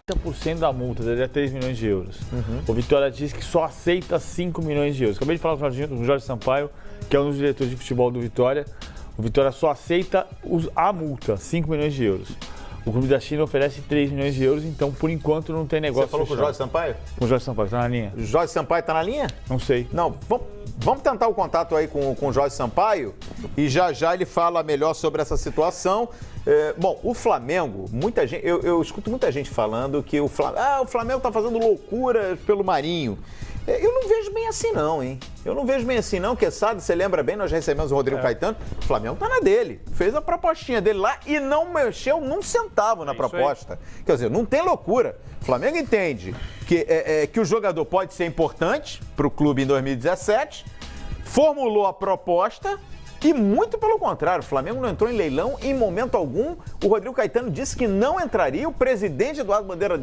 30% da multa, daria 3 milhões de euros. O Vitória diz que só aceita 5 milhões de euros. Acabei de falar com o Jorge Sampaio, que é um dos diretores de futebol do Vitória. O Vitória só aceita a multa, 5 milhões de euros. O clube da China oferece 3 milhões de euros, então, por enquanto, não tem negócio. Você falou com o Jorge Sampaio? Com o Jorge Sampaio, tá na linha? O Jorge Sampaio tá na linha? Não sei. Não, vamos tentar o contato aí com o Jorge Sampaio e já ele fala melhor sobre essa situação. Bom, o Flamengo, muita gente, eu escuto muita gente falando que o Flamengo tá fazendo loucura pelo Marinho. Eu não vejo bem assim não, hein? Eu não vejo bem assim não, que sabe, você lembra bem, nós já recebemos o Rodrigo Caetano, o Flamengo tá na dele, fez a propostinha dele lá e não mexeu num centavo na proposta. Quer dizer, não tem loucura. O Flamengo entende que o jogador pode ser importante pro clube em 2017, formulou a proposta e muito pelo contrário, o Flamengo não entrou em leilão em momento algum. O Rodrigo Caetano disse que não entraria, o presidente Eduardo Bandeira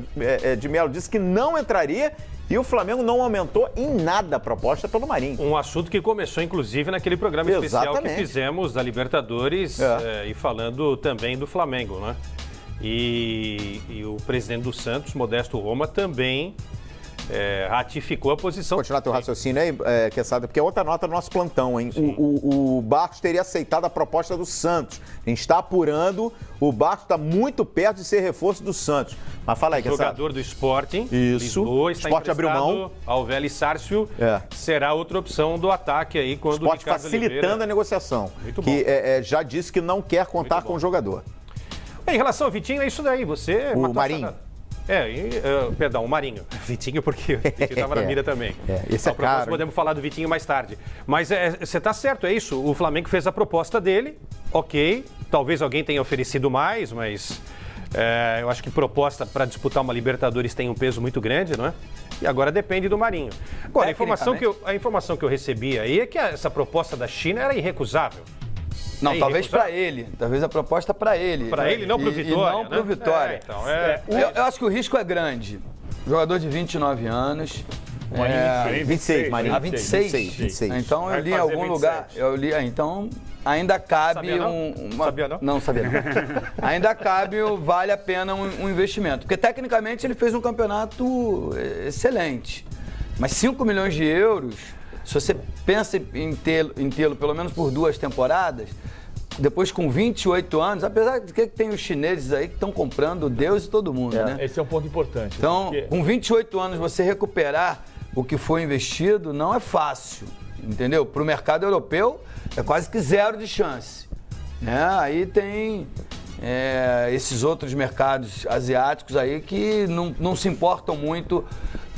de Melo disse que não entraria e o Flamengo não aumentou em nada a proposta pelo Marinho. Um assunto que começou, inclusive, naquele programa especial que fizemos da Libertadores e falando também do Flamengo, né? E o presidente do Santos, Modesto Roma, também ratificou a posição. Vou continuar teu raciocínio aí, Quesada, porque é outra nota do nosso plantão, hein? O Barcos teria aceitado a proposta do Santos. A gente está apurando, o Barcos está muito perto de ser reforço do Santos. Mas fala aí, Quesada. Jogador do Sporting, isso. Lisboa, está Sport abriu mão ao Vélez Sarsfield, será outra opção do ataque aí quando o Sport Ricardo facilitando Oliveira... a negociação, muito que já disse que não quer contar com o jogador. Em relação ao Vitinho, é isso daí, você... O Marinho. Perdão, o Marinho. Vitinho, porque o Vitinho estava na mira também. Esse é caro. Podemos falar do Vitinho mais tarde. Mas você está certo, é isso. O Flamengo fez a proposta dele, ok. Talvez alguém tenha oferecido mais, mas eu acho que proposta para disputar uma Libertadores tem um peso muito grande, não é? E agora depende do Marinho. Agora, a informação que eu recebi aí é que essa proposta da China era irrecusável. Não, talvez para ele. Talvez a proposta para ele. Para ele, não para o Vitória. E não para o Vitória. Eu acho que o risco é grande. Jogador de 29 anos. 26, Marinho. 26. Então eu li em algum lugar. Então ainda cabe Sabia não? Não sabia não. Ainda cabe, vale a pena um investimento. Porque tecnicamente ele fez um campeonato excelente. Mas 5 milhões de euros, se você pensa em tê-lo pelo menos por 2 temporadas, depois com 28 anos, apesar de que tem os chineses aí que estão comprando Deus e todo mundo, né? Esse é um ponto importante. Então, com 28 anos, você recuperar o que foi investido não é fácil, entendeu? Para o mercado europeu, é quase que 0 de chance. Né? Aí tem esses outros mercados asiáticos aí que não se importam muito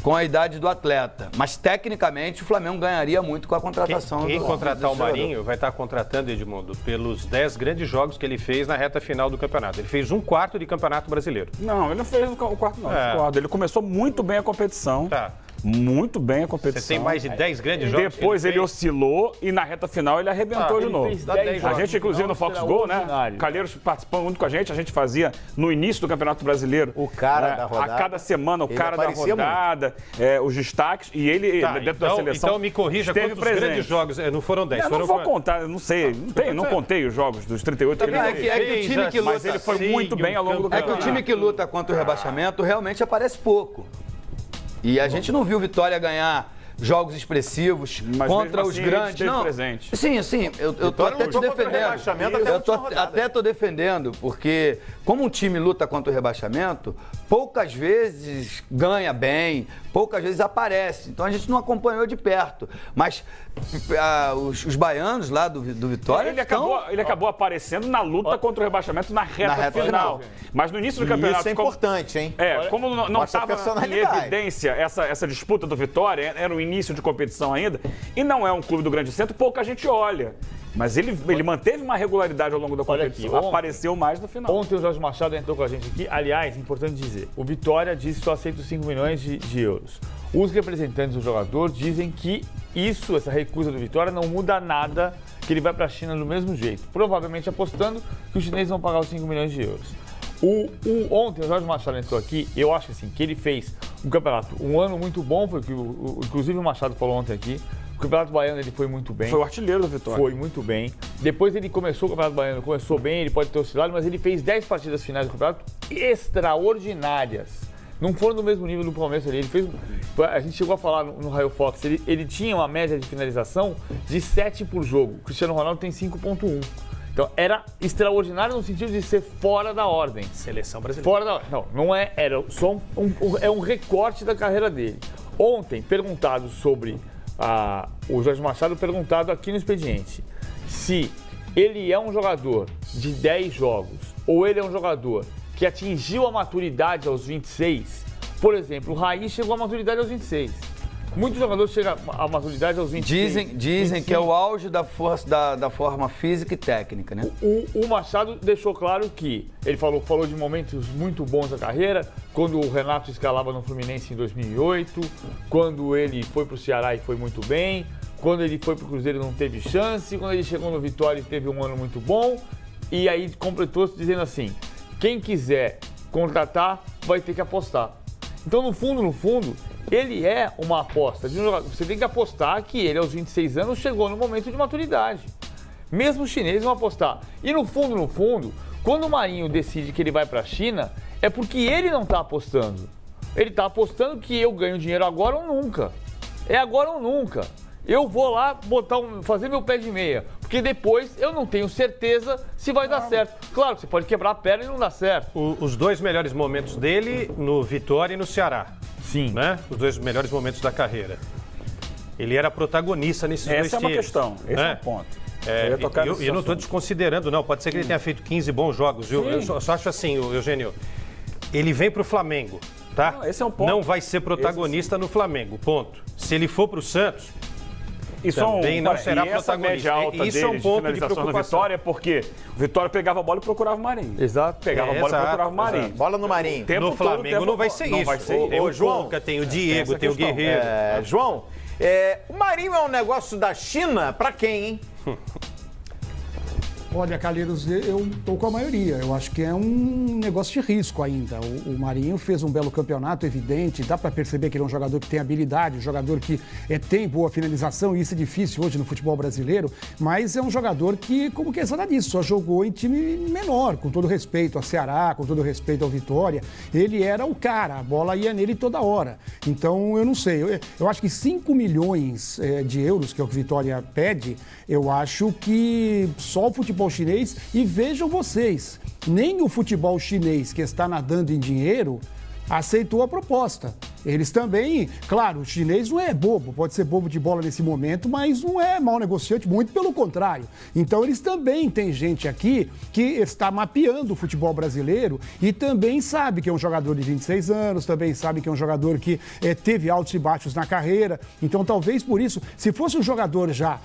com a idade do atleta. Mas, tecnicamente, o Flamengo ganharia muito com a contratação. Quem contratar o Marinho vai estar contratando, Edmundo, pelos 10 grandes jogos que ele fez na reta final do campeonato. Ele fez 1/4 de campeonato brasileiro. Não, ele não fez o quarto, não. Ele começou muito bem a competição. Tá. Muito bem a competição. Você tem mais de 10 grandes jogos? Depois ele oscilou e na reta final ele arrebentou de novo. A gente, inclusive, no Fox Gol, né? Calheiros participando muito com a gente fazia no início do Campeonato Brasileiro. O cara da rodada. A cada semana, o cara da rodada, os destaques. E ele, dentro da seleção. Então me corrija, quantos grandes jogos? Não foram 10. Não vou contar, não sei. Não contei os jogos dos 38 que ele fez. É que o time que luta. Mas ele foi muito bem ao longo do campeonato. É que o time que luta contra o rebaixamento realmente aparece pouco. E a gente não viu Vitória ganhar jogos expressivos contra os grandes. Não, presente. Sim, eu tô até te defendendo. Eu até tô defendendo, porque como um time luta contra o rebaixamento, poucas vezes ganha bem, poucas vezes aparece. Então a gente não acompanhou de perto. Mas os baianos lá do Vitória... Ele acabou aparecendo na luta contra o rebaixamento na reta final. Mas no início do campeonato... Isso é importante, hein? Como não estava em evidência essa disputa do Vitória, era o início de competição ainda, e não é um clube do grande centro, pouca gente olha. Mas ele manteve uma regularidade ao longo da competição, apareceu mais no final. Ontem o Jorge Machado entrou com a gente aqui. Aliás, importante dizer, o Vitória disse que só aceita os 5 milhões de euros. Os representantes do jogador dizem que essa recusa do Vitória não muda nada, que ele vai para a China do mesmo jeito. Provavelmente apostando que os chineses vão pagar os 5 milhões de euros. Ontem o Jorge Machado entrou aqui, eu acho assim, que ele fez um campeonato, um ano muito bom, foi o que inclusive o Machado falou ontem aqui, o Campeonato Baiano ele foi muito bem. Foi o artilheiro do Vitória. Foi muito bem. Depois ele começou o Campeonato Baiano, começou bem, ele pode ter oscilado, mas ele fez 10 partidas finais do campeonato extraordinárias. Não foram do mesmo nível do Palmeiras ali. Ele fez. A gente chegou a falar no Raio Fox, ele tinha uma média de finalização de 7 por jogo. O Cristiano Ronaldo tem 5,1. Então era extraordinário no sentido de ser fora da ordem. Seleção brasileira. Fora da ordem. Não é, era só um recorte da carreira dele. Ontem, perguntado sobre o Jorge Machado, perguntado aqui no expediente, se ele é um jogador de 10 jogos ou ele é um jogador que atingiu a maturidade aos 26, por exemplo, o Raí chegou à maturidade aos 26. Muitos jogadores chegam à maturidade aos 26. Dizem que é o auge da força, da forma física e técnica, né? O Machado deixou claro que ele falou de momentos muito bons da carreira, quando o Renato escalava no Fluminense em 2008, quando ele foi para o Ceará e foi muito bem, quando ele foi para o Cruzeiro e não teve chance, quando ele chegou no Vitória e teve um ano muito bom, e aí completou dizendo assim, quem quiser contratar vai ter que apostar. Então, no fundo, ele é uma aposta de um jogador. Você tem que apostar que ele, aos 26 anos, chegou no momento de maturidade. Mesmo os chineses vão apostar. E no fundo, quando o Marinho decide que ele vai para a China, é porque ele não está apostando. Ele está apostando que eu ganho dinheiro agora ou nunca. É agora ou nunca. Eu vou lá fazer meu pé de meia, porque depois eu não tenho certeza se vai dar certo. Claro, você pode quebrar a perna e não dá certo. Os dois melhores momentos dele no Vitória e no Ceará. Sim. Né? Os dois melhores momentos da carreira. Ele era protagonista nesses dois times. Essa é uma questão, esse é um ponto. Eu não estou desconsiderando, não. Pode ser que ele tenha feito 15 bons jogos, viu? Eu só acho assim, Eugênio, ele vem para o Flamengo, tá? Não, esse é um ponto. Não vai ser protagonista no Flamengo, ponto. Se ele for para o Santos... Também não será protagonista. Média alta isso é um ponto de preocupação. No Vitória, porque o Vitória pegava a bola e procurava o Marinho. Exato. Pegava a bola e procurava o Marinho. Bola no Marinho. No Flamengo não vai ser isso. Vai ser tem o João, tem o Diego, tem o Guerreiro. João, o Marinho é um negócio da China pra quem, hein? Olha, Calheiros, eu estou com a maioria. Eu acho que é um negócio de risco ainda. O Marinho fez um belo campeonato, evidente. Dá para perceber que ele é um jogador que tem habilidade, um jogador que tem boa finalização. E isso é difícil hoje no futebol brasileiro. Mas é um jogador que, como que é nada disso, só jogou em time menor, com todo respeito ao Ceará, com todo respeito ao Vitória. Ele era o cara, a bola ia nele toda hora. Então, eu não sei. Eu acho que 5 milhões de euros, que é o que o Vitória pede, eu acho que só o futebol chinês, e vejam vocês, nem o futebol chinês, que está nadando em dinheiro, aceitou a proposta. Eles também, claro, o chinês não é bobo, pode ser bobo de bola nesse momento, mas não é mau negociante, muito pelo contrário. Então eles também têm gente aqui que está mapeando o futebol brasileiro e também sabe que é um jogador de 26 anos, também sabe que é um jogador que teve altos e baixos na carreira. Então talvez por isso, se fosse um jogador já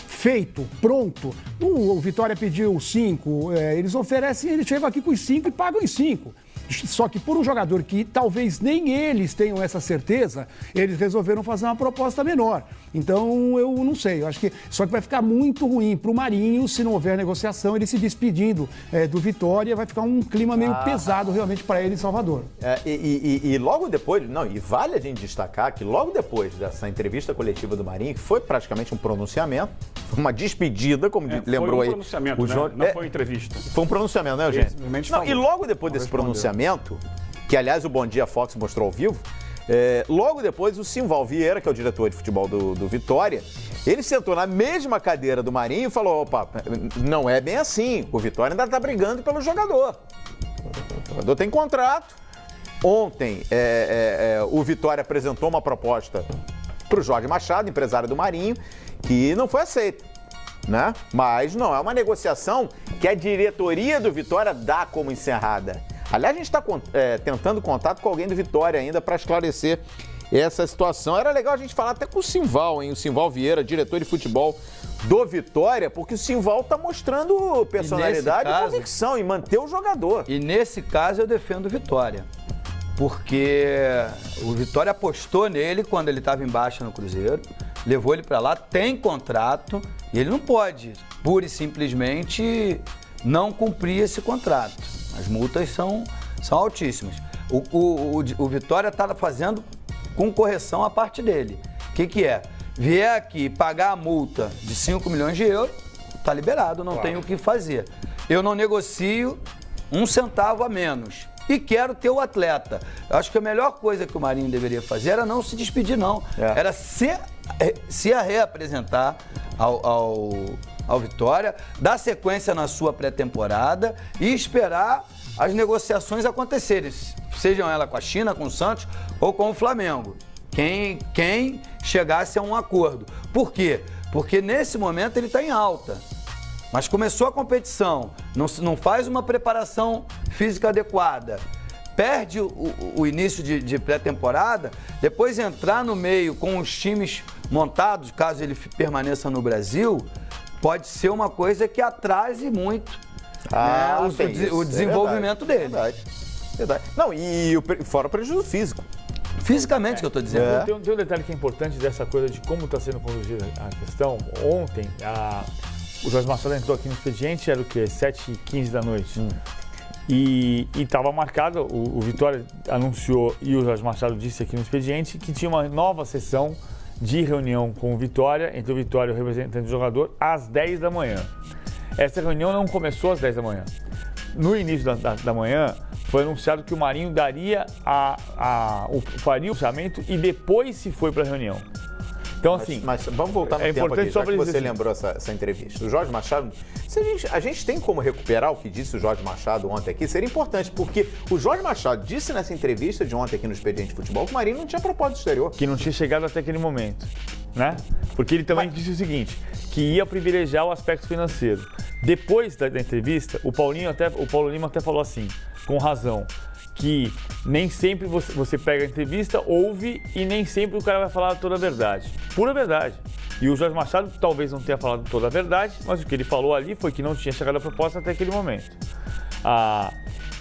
feito, pronto, o Vitória pediu 5, eles oferecem, eles chegam aqui com os 5 e pagam os 5. Só que por um jogador que talvez nem eles tenham essa certeza, eles resolveram fazer uma proposta menor. Então, eu não sei, eu acho que só que vai ficar muito ruim para o Marinho se não houver negociação, ele se despedindo do Vitória, vai ficar um clima meio pesado realmente para ele em Salvador. E logo depois, e vale a gente destacar que logo depois dessa entrevista coletiva do Marinho, que foi praticamente um pronunciamento, foi uma despedida, como lembrou aí. Foi um pronunciamento, o João, não foi entrevista. Foi um pronunciamento, né, Eugênio? E logo depois desse pronunciamento, que aliás o Bom Dia Fox mostrou ao vivo, logo depois o Simval Vieira, que é o diretor de futebol do Vitória, ele sentou na mesma cadeira do Marinho e falou, opa, não é bem assim, o Vitória ainda está brigando pelo jogador. O jogador tem contrato. Ontem o Vitória apresentou uma proposta para o Jorge Machado, empresário do Marinho, que não foi aceita, né? Mas não é uma negociação que a diretoria do Vitória dá como encerrada. Aliás, a gente está tentando contato com alguém do Vitória ainda para esclarecer essa situação. Era legal a gente falar até com o Simval, hein? O Simval Vieira, diretor de futebol do Vitória, porque o Simval está mostrando personalidade e convicção em manter o jogador. E nesse caso eu defendo o Vitória, porque o Vitória apostou nele quando ele estava em baixa no Cruzeiro, levou ele para lá, tem contrato e ele não pode, pura e simplesmente, não cumprir esse contrato. As multas são altíssimas. O Vitória está fazendo com correção a parte dele. O que é? vier aqui pagar a multa de 5 milhões de euros, tá liberado, não tem o que fazer. Eu não negocio um centavo a menos. E quero ter o atleta. Eu acho que a melhor coisa que o Marinho deveria fazer era não se despedir, não. Era se reapresentar ao Vitória, dar sequência na sua pré-temporada e esperar as negociações acontecerem. Sejam elas com a China, com o Santos ou com o Flamengo. Quem chegasse a um acordo. Por quê? Porque nesse momento ele está em alta. Mas começou a competição, não faz uma preparação física adequada, perde o início de pré-temporada, depois entrar no meio com os times montados, caso ele permaneça no Brasil, pode ser uma coisa que atrase muito o desenvolvimento dele. Verdade. Não, e fora o prejuízo físico. Fisicamente que eu estou dizendo. Tem um detalhe que é importante dessa coisa de como está sendo conduzida a questão. Ontem, o Jorge Machado entrou aqui no expediente, era o quê? 7h15 da noite. E estava marcado, o Vitória anunciou e o Jorge Machado disse aqui no expediente que tinha uma nova sessão de reunião com o Vitória, entre o Vitória e o representante do jogador, às 10 da manhã. Essa reunião não começou às 10 da manhã. No início da manhã, foi anunciado que o Marinho faria o chamamento e depois se foi para a reunião. Então, assim, mas vamos voltar no tempo aqui, já que você lembrou essa entrevista. O Jorge Machado, a gente tem como recuperar o que disse o Jorge Machado ontem aqui, seria importante, porque o Jorge Machado disse nessa entrevista de ontem aqui no Expediente Futebol que o Marinho não tinha proposta exterior. Que não tinha chegado até aquele momento, né? Porque ele também disse o seguinte, que ia privilegiar o aspecto financeiro. Depois da entrevista, o Paulo Lima até falou assim, com razão, que nem sempre você pega a entrevista, ouve e nem sempre o cara vai falar toda a verdade. Pura verdade. E o Jorge Machado talvez não tenha falado toda a verdade, mas o que ele falou ali foi que não tinha chegado a proposta até aquele momento.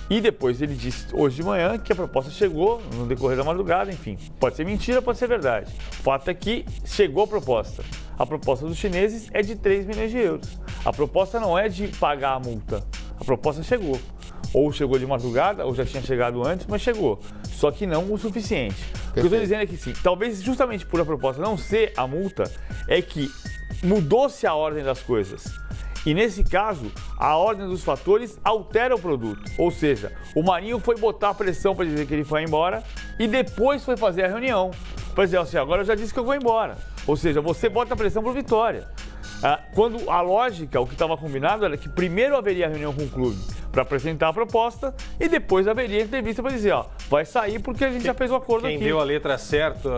E depois ele disse hoje de manhã que a proposta chegou no decorrer da madrugada, enfim. Pode ser mentira, pode ser verdade. O fato é que chegou a proposta. A proposta dos chineses é de 3 milhões de euros. A proposta não é de pagar a multa. A proposta chegou. Ou chegou de madrugada, ou já tinha chegado antes, mas chegou. Só que não o suficiente. O que eu estou dizendo é que sim, talvez justamente por a proposta não ser a multa, é que mudou-se a ordem das coisas. E nesse caso, a ordem dos fatores altera o produto. Ou seja, o Marinho foi botar a pressão para dizer que ele foi embora e depois foi fazer a reunião. Para dizer assim, agora eu já disse que eu vou embora. Ou seja, você bota a pressão para o Vitória. Quando a lógica, o que estava combinado era que primeiro haveria a reunião com o clube para apresentar a proposta e depois haveria a entrevista para dizer, vai sair porque a gente já fez o acordo aqui. Quem deu a letra certa,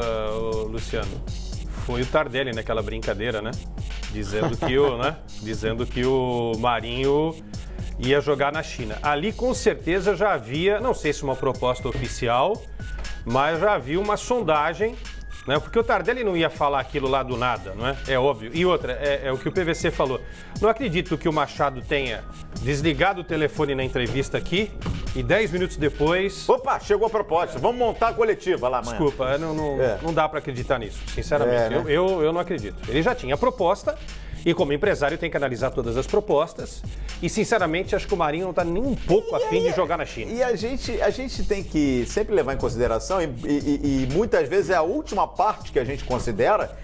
Luciano, foi o Tardelli naquela brincadeira, né? Dizendo que o Marinho ia jogar na China. Ali com certeza já havia, não sei se uma proposta oficial, mas já havia uma sondagem, né? Porque o Tardelli não ia falar aquilo lá do nada, não é? É óbvio. E outra, é o que o PVC falou. Não acredito que o Machado tenha desligado o telefone na entrevista aqui e 10 minutos depois... Opa, chegou a proposta. Vamos montar a coletiva lá amanhã. Desculpa, não dá para acreditar nisso, sinceramente. Né? Eu não acredito. Ele já tinha a proposta e como empresário tem que analisar todas as propostas e, sinceramente, acho que o Marinho não está nem um pouco afim de jogar na China. E a gente tem que sempre levar em consideração e muitas vezes é a última parte que a gente considera.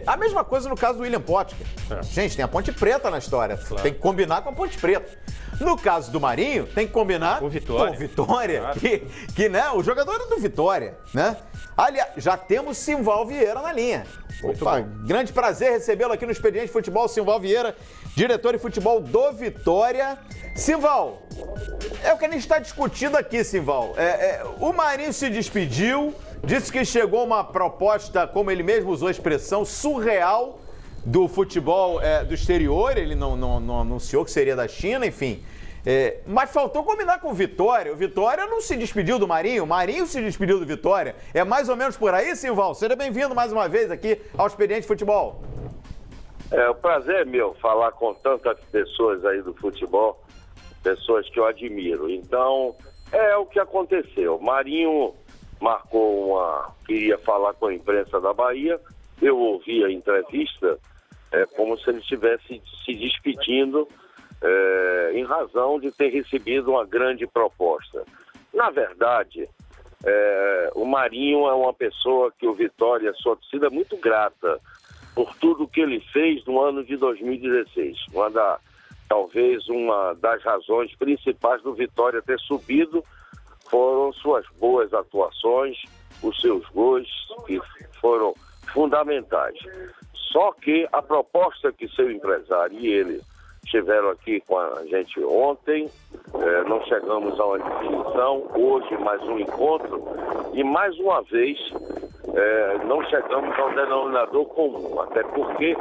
A mesma coisa no caso do William Potker. Gente, tem a Ponte Preta na história. Claro. Tem que combinar com a Ponte Preta. No caso do Marinho, tem que combinar com o Vitória. Claro. Que né, o jogador é do Vitória, né? Aliás, já temos Simval Vieira na linha. Opa, grande prazer recebê-lo aqui no Expediente Futebol, Simval Vieira, diretor de futebol do Vitória. Simval, é o que a gente está discutindo aqui, Simval. O Marinho se despediu, disse que chegou uma proposta, como ele mesmo usou a expressão, surreal do futebol do exterior. Ele não anunciou que seria da China, enfim. Mas faltou combinar com o Vitória. O Vitória não se despediu do Marinho, o Marinho se despediu do Vitória. É mais ou menos por aí, Simval? Seja bem-vindo mais uma vez aqui ao Expediente Futebol. O prazer é meu falar com tantas pessoas aí do futebol, pessoas que eu admiro. Então, é o que aconteceu. O Marinho queria falar com a imprensa da Bahia. Eu ouvi a entrevista como se ele estivesse se despedindo em razão de ter recebido uma grande proposta. Na verdade, o Marinho é uma pessoa que o Vitória, sua torcida, é muito grata. por tudo que ele fez no ano de 2016. Talvez uma das razões principais do Vitória ter subido foram suas boas atuações, os seus gols, que foram fundamentais. Só que a proposta que seu empresário e ele estiveram aqui com a gente ontem, não chegamos a uma definição, hoje mais um encontro, e mais uma vez não chegamos ao denominador comum, até porque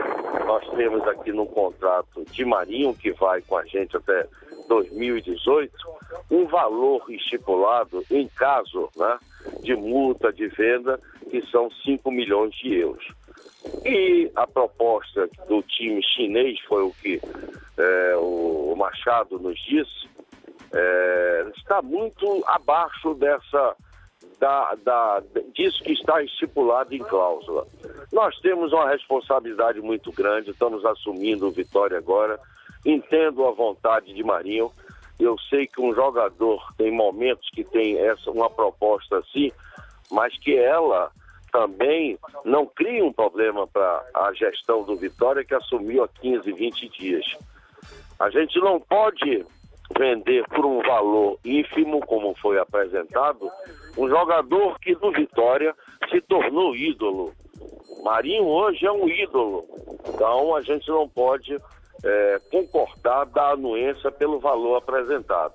nós temos aqui no contrato de Marinho, que vai com a gente até 2018, um valor estipulado em caso, né, de multa de venda, que são 5 milhões de euros. E a proposta do time chinês foi o que o Machado nos disse, está muito abaixo disso que está estipulado em cláusula. Nós temos uma responsabilidade muito grande, estamos assumindo o Vitória agora, entendo a vontade de Marinho, eu sei que um jogador tem momentos que tem uma proposta assim, mas que ela também não cria um problema para a gestão do Vitória, que assumiu há 15, 20 dias. A gente não pode vender por um valor ínfimo, como foi apresentado, um jogador que no Vitória se tornou ídolo. Marinho hoje é um ídolo, então a gente não pode concordar da anuência pelo valor apresentado.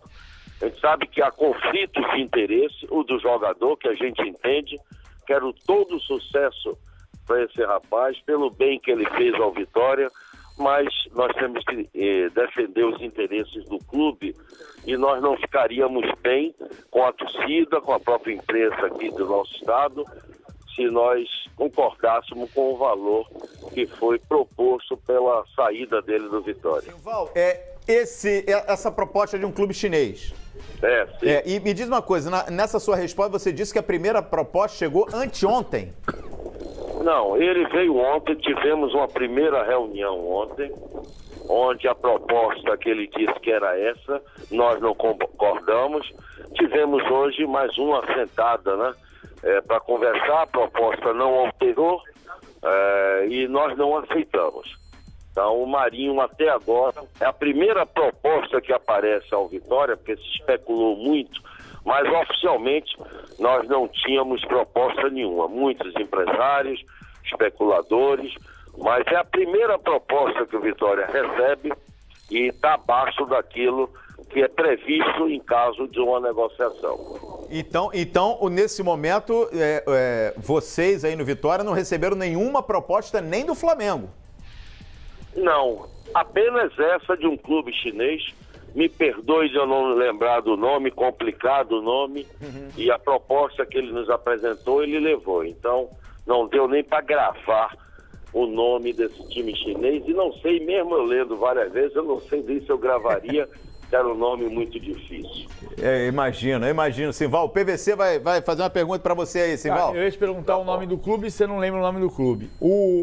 A gente sabe que há conflitos de interesse, o do jogador, que a gente entende. Quero todo o sucesso para esse rapaz, pelo bem que ele fez ao Vitória, mas nós temos que defender os interesses do clube e nós não ficaríamos bem com a torcida, com a própria imprensa aqui do nosso estado, se nós concordássemos com o valor que foi proposto pela saída dele do Vitória. Val, essa proposta de um clube chinês. Sim. E me diz uma coisa, nessa sua resposta você disse que a primeira proposta chegou anteontem. Não, ele veio ontem, tivemos uma primeira reunião ontem, onde a proposta que ele disse que era essa, nós não concordamos. Tivemos hoje mais uma sentada, né, para conversar, a proposta não alterou e nós não aceitamos. Então, o Marinho, até agora, é a primeira proposta que aparece ao Vitória, porque se especulou muito, mas oficialmente nós não tínhamos proposta nenhuma. Muitos empresários, especuladores, mas é a primeira proposta que o Vitória recebe e está abaixo daquilo que é previsto em caso de uma negociação. Então nesse momento, vocês aí no Vitória não receberam nenhuma proposta nem do Flamengo? Não, apenas essa de um clube chinês. Me perdoe de eu não lembrar do nome, complicado o nome, e a proposta que ele nos apresentou, ele levou. Então, não deu nem para gravar o nome desse time chinês, e não sei, mesmo eu lendo várias vezes, eu não sei nem se eu gravaria, que era um nome muito difícil. Imagino. Simval, o PVC vai fazer uma pergunta para você aí, Simval. Eu ia te perguntar o nome do clube e você não lembra o nome do clube.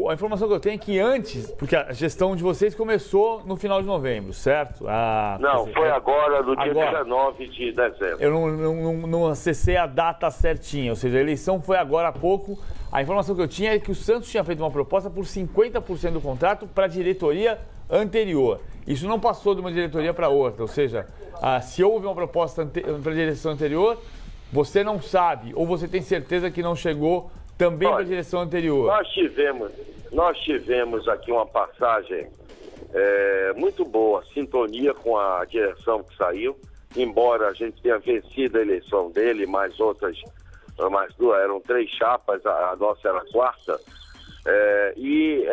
A informação que eu tenho é que antes, porque a gestão de vocês começou no final de novembro, certo? Foi agora, no dia 19 de dezembro. Eu não acessei a data certinha, ou seja, a eleição foi agora há pouco. A informação que eu tinha é que o Santos tinha feito uma proposta por 50% do contrato para a diretoria anterior. Isso não passou de uma diretoria para outra, ou seja, se houve uma proposta para a direção anterior, você não sabe, ou você tem certeza que não chegou também para a direção anterior. Nós tivemos aqui uma passagem muito boa, sintonia com a direção que saiu, embora a gente tenha vencido a eleição dele, mais duas, eram 3 chapas, a nossa era a 4ª, e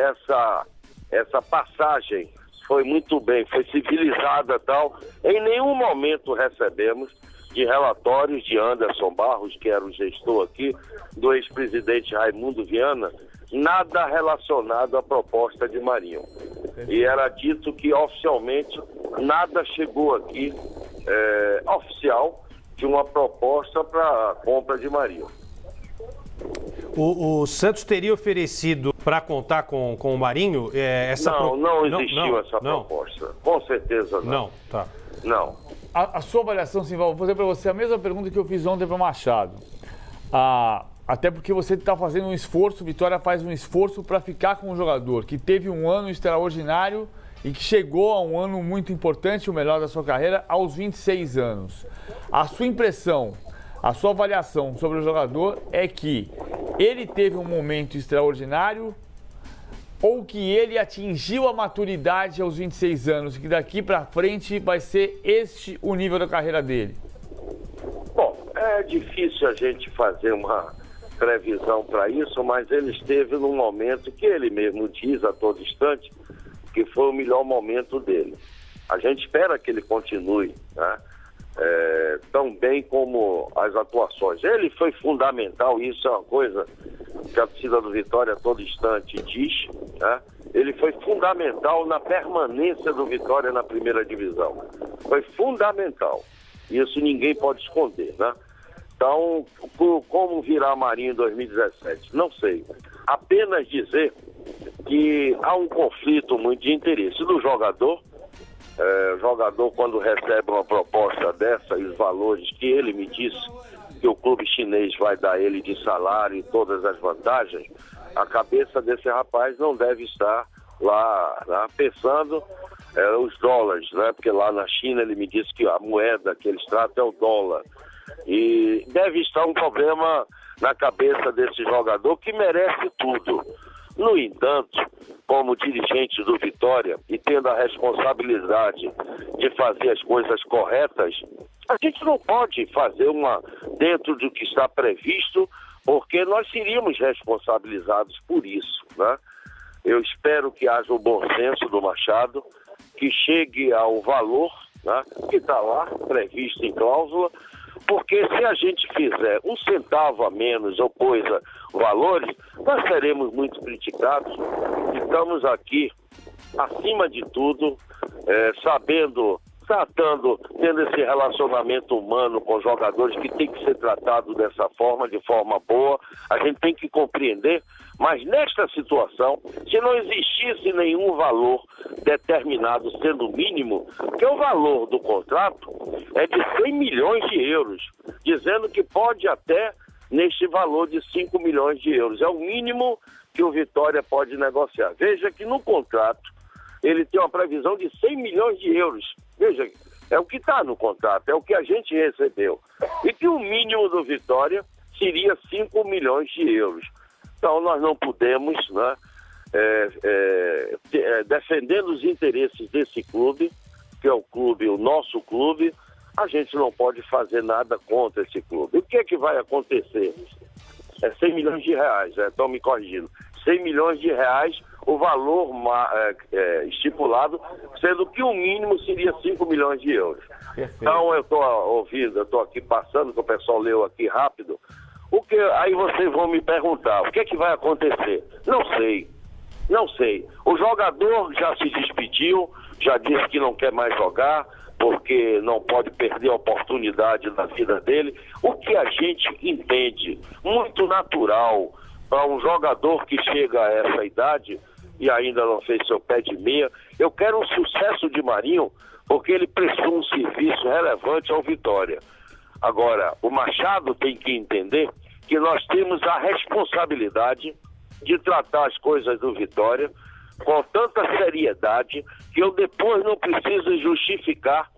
essa passagem foi muito bem, foi civilizada e tal. Em nenhum momento recebemos de relatórios de Anderson Barros, que era o gestor aqui, do ex-presidente Raimundo Viana, nada relacionado à proposta de Marinho. E era dito que oficialmente nada chegou aqui oficial de uma proposta para a compra de Marinho. O Santos teria oferecido para contar com o Marinho Não existiu essa proposta. Com certeza não. Não, tá. Não. A sua avaliação, Simval, vou fazer para você a mesma pergunta que eu fiz ontem para o Machado. Até porque você está fazendo um esforço, Vitória faz um esforço para ficar com um jogador que teve um ano extraordinário e que chegou a um ano muito importante, o melhor da sua carreira, aos 26 anos. A sua impressão, a sua avaliação sobre o jogador é que ele teve um momento extraordinário ou que ele atingiu a maturidade aos 26 anos e que daqui para frente vai ser este o nível da carreira dele? Bom, é difícil a gente fazer uma previsão para isso, mas ele esteve num momento que ele mesmo diz a todo instante que foi o melhor momento dele. A gente espera que ele continue, né? Tão bem como as atuações. Ele foi fundamental, isso é uma coisa que a torcida do Vitória a todo instante diz, né? Ele foi fundamental na permanência do Vitória na primeira divisão. Foi fundamental. Isso ninguém pode esconder, né? Então, como virá Marinho em 2017? Não sei. Apenas dizer que há um conflito muito de interesse do jogador. O jogador, quando recebe uma proposta dessa e os valores que ele me disse que o clube chinês vai dar ele de salário e todas as vantagens, a cabeça desse rapaz não deve estar lá, né, pensando os dólares, né? Porque lá na China ele me disse que a moeda que eles tratam é o dólar. E deve estar um problema na cabeça desse jogador que merece tudo. No entanto, como dirigente do Vitória e tendo a responsabilidade de fazer as coisas corretas, a gente não pode fazer uma dentro do que está previsto, porque nós seríamos responsabilizados por isso, né? Eu espero que haja o bom senso do Machado, que chegue ao valor, né, que está lá previsto em cláusula, porque se a gente fizer um centavo a menos ou coisa, valores, nós seremos muito criticados. Estamos aqui, acima de tudo, tendo esse relacionamento humano com os jogadores que tem que ser tratado dessa forma, de forma boa. A gente tem que compreender, mas nesta situação, se não existisse nenhum valor determinado sendo mínimo, que o valor do contrato é de 100 milhões de euros, dizendo que pode até neste valor de 5 milhões de euros. É o mínimo que o Vitória pode negociar. Veja que no contrato ele tem uma previsão de 100 milhões de euros. Veja, é o que está no contrato, é o que a gente recebeu. E que o mínimo do Vitória seria 5 milhões de euros. Então nós não podemos, né, defendendo os interesses desse clube, que é o nosso clube, a gente não pode fazer nada contra esse clube. O que é que vai acontecer? 100 milhões de reais, estão me corrigindo. 100 milhões de reais o valor estipulado, sendo que o mínimo seria 5 milhões de euros. Perfeito. Então eu estou ouvindo, eu estou aqui passando, que o pessoal leu aqui rápido. Aí vocês vão me perguntar, o que é que vai acontecer? Não sei. O jogador já se despediu, já disse que não quer mais jogar, porque não pode perder a oportunidade na vida dele. O que a gente entende, muito natural, para um jogador que chega a essa idade e ainda não fez seu pé de meia, eu quero um sucesso de Marinho, porque ele prestou um serviço relevante ao Vitória. Agora, o Machado tem que entender que nós temos a responsabilidade de tratar as coisas do Vitória com tanta seriedade que eu depois não preciso justificar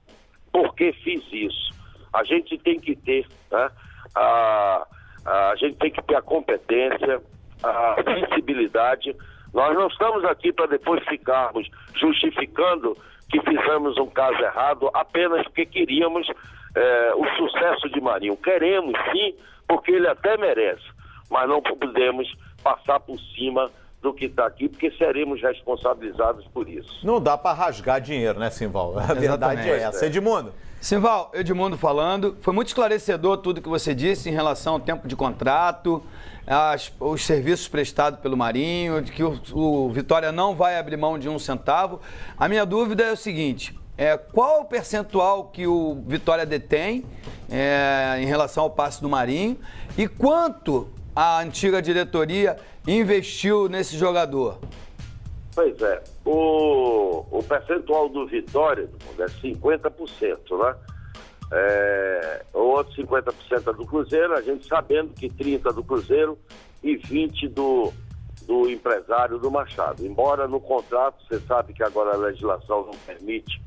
por que fiz isso. A gente tem que ter, né, a gente tem que ter a competência, a sensibilidade. Nós não estamos aqui para depois ficarmos justificando que fizemos um caso errado apenas porque queríamos o sucesso de Marinho. Queremos sim, porque ele até merece, mas não podemos passar por cima do que está aqui, porque seremos responsabilizados por isso. Não dá para rasgar dinheiro, né, Simval? A verdade é essa. Edmundo. Simval, Edmundo falando. Foi muito esclarecedor tudo que você disse em relação ao tempo de contrato, os serviços prestados pelo Marinho, de que o Vitória não vai abrir mão de um centavo. A minha dúvida é o seguinte, qual é o percentual que o Vitória detém em relação ao passe do Marinho e quanto a antiga diretoria investiu nesse jogador? Pois é, o percentual do Vitória é 50%, né? outros 50% é do Cruzeiro, a gente sabendo que 30% do Cruzeiro e 20% do empresário do Machado. Embora no contrato, você sabe que agora a legislação não permite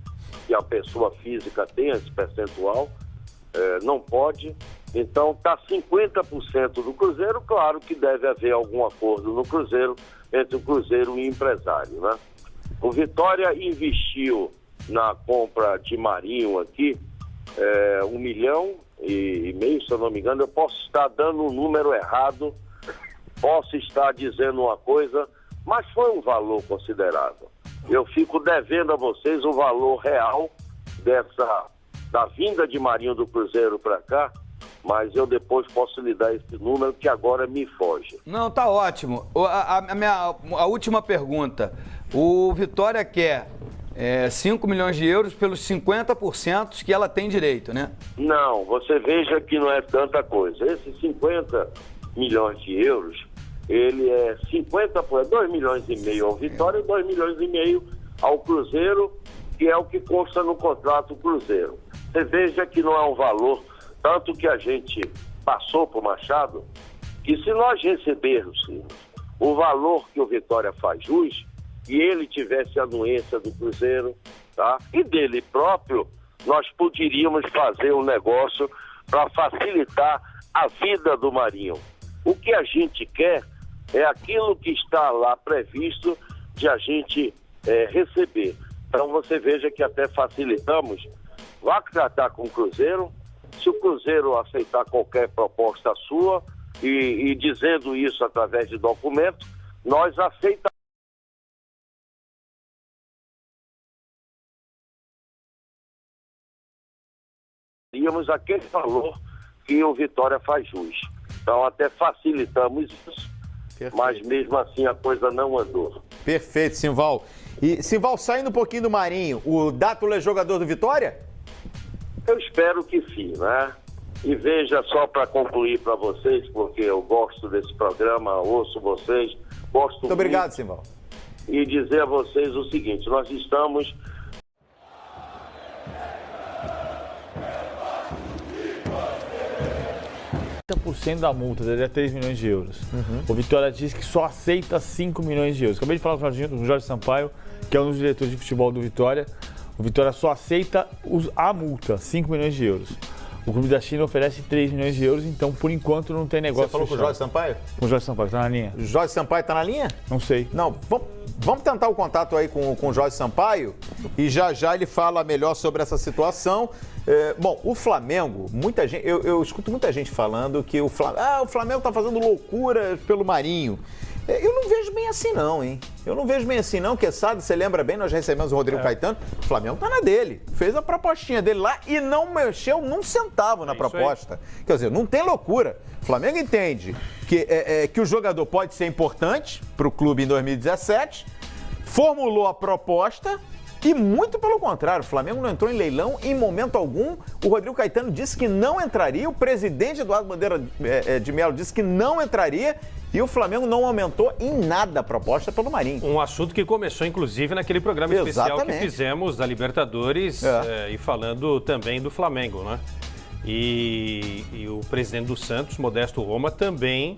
que a pessoa física tenha esse percentual, não pode. Então está 50% do Cruzeiro, claro que deve haver algum acordo no Cruzeiro, entre o Cruzeiro e o empresário, né? O Vitória investiu na compra de Marinho aqui, 1,5 milhão, se eu não me engano. Eu posso estar dando um número errado, posso estar dizendo uma coisa, mas foi um valor considerável. Eu fico devendo a vocês o valor real da vinda de Marinho do Cruzeiro para cá, mas eu depois posso lhe dar esse número que agora me foge. Não, tá ótimo. A última pergunta. O Vitória quer 5 milhões de euros pelos 50% que ela tem direito, né? Não, você veja que não é tanta coisa. Esses 50 milhões de euros, ele é 2,5 milhões ao Vitória e 2,5 milhões ao Cruzeiro, que é o que consta no contrato Cruzeiro. Você veja que não é um valor, tanto que a gente passou para o Machado, que se nós recebermos o valor que o Vitória faz jus, e ele tivesse a anuência do Cruzeiro, tá? E dele próprio, nós poderíamos fazer um negócio para facilitar a vida do Marinho. O que a gente quer é aquilo que está lá previsto de a gente receber. Então você veja que até facilitamos. Vá tratar com o Cruzeiro. Se o Cruzeiro aceitar qualquer proposta sua e dizendo isso através de documento, nós aceitamos aquele valor que o Vitória faz jus. Então até facilitamos isso. Perfeito. Mas mesmo assim a coisa não andou. Perfeito, Simval. E Simval, saindo um pouquinho do Marinho, o Dátulo é jogador do Vitória? Eu espero que sim, né? E veja, só para concluir para vocês, porque eu gosto desse programa, ouço vocês, gosto muito. Obrigado, Simval. E dizer a vocês o seguinte, nós estamos... da multa, dele é 3 milhões de euros. O Vitória diz que só aceita 5 milhões de euros. Acabei de falar com o Jorge Sampaio, que é um dos diretores de futebol do Vitória. O Vitória só aceita a multa, 5 milhões de euros. O clube da China oferece 3 milhões de euros, então por enquanto não tem negócio. Você falou fechado. com o Jorge Sampaio? Com o Jorge Sampaio, tá na linha. O Jorge Sampaio tá na linha? Não sei. Não, vamos tentar o contato aí com o Jorge Sampaio e já ele fala melhor sobre essa situação. Bom, o Flamengo, muita gente, eu escuto muita gente falando que o Flamengo tá fazendo loucura pelo Marinho. Eu não vejo bem assim não, hein? Eu não vejo bem assim não, Quesada, você lembra bem, nós recebemos o Rodrigo Caetano, o Flamengo tá na dele, fez a propostinha dele lá e não mexeu num centavo na proposta. Quer dizer, não tem loucura. O Flamengo entende que o jogador pode ser importante pro clube em 2017, formulou a proposta e muito pelo contrário, o Flamengo não entrou em leilão em momento algum. O Rodrigo Caetano disse que não entraria, o presidente Eduardo Bandeira de Melo disse que não entraria e o Flamengo não aumentou em nada a proposta pelo Marinho. Um assunto que começou, inclusive, naquele programa especial que fizemos da Libertadores e falando também do Flamengo, né? E o presidente do Santos, Modesto Roma, também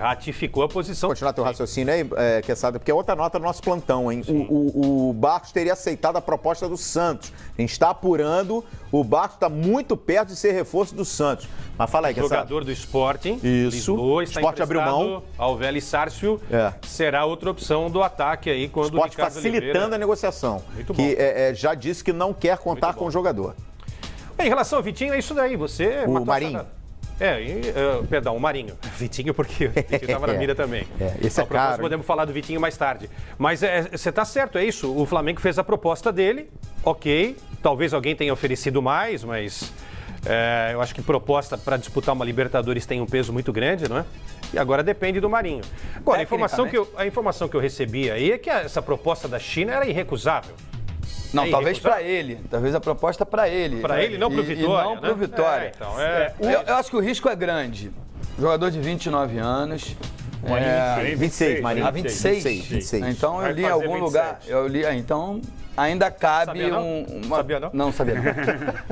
ratificou a posição. Continuar teu raciocínio aí, Quesada, porque é outra nota do nosso plantão, hein? O Barcos teria aceitado a proposta do Santos. A gente está apurando, o Barcos está muito perto de ser reforço do Santos. Mas fala aí, Quesada. Jogador do Sporting, isso. Lisboa, está Sport abriu mão ao Vélez Sársfield, será outra opção do ataque aí quando o Sport facilitando a negociação. Muito bom. Que já disse que não quer contar com o jogador. Em relação ao Vitinho, é isso daí, você... O Marinho. Perdão, o Marinho. Vitinho, porque o Vitinho estava na mira também. Esse é caro. Podemos falar do Vitinho mais tarde. Mas você está certo, é isso. O Flamengo fez a proposta dele, ok. Talvez alguém tenha oferecido mais, mas eu acho que proposta para disputar uma Libertadores tem um peso muito grande, não é? E agora depende do Marinho. Agora, a informação que eu recebi aí é que essa proposta da China era irrecusável. Não, talvez para ele. Talvez a proposta para ele. Para ele, não para o Vitória. Não para o Vitória. Então, eu acho que o risco é grande. Jogador de 29 anos, Marinho 26, Marinho. 26? Então eu li em algum lugar. Então ainda cabe Sabia não? Não sabia não.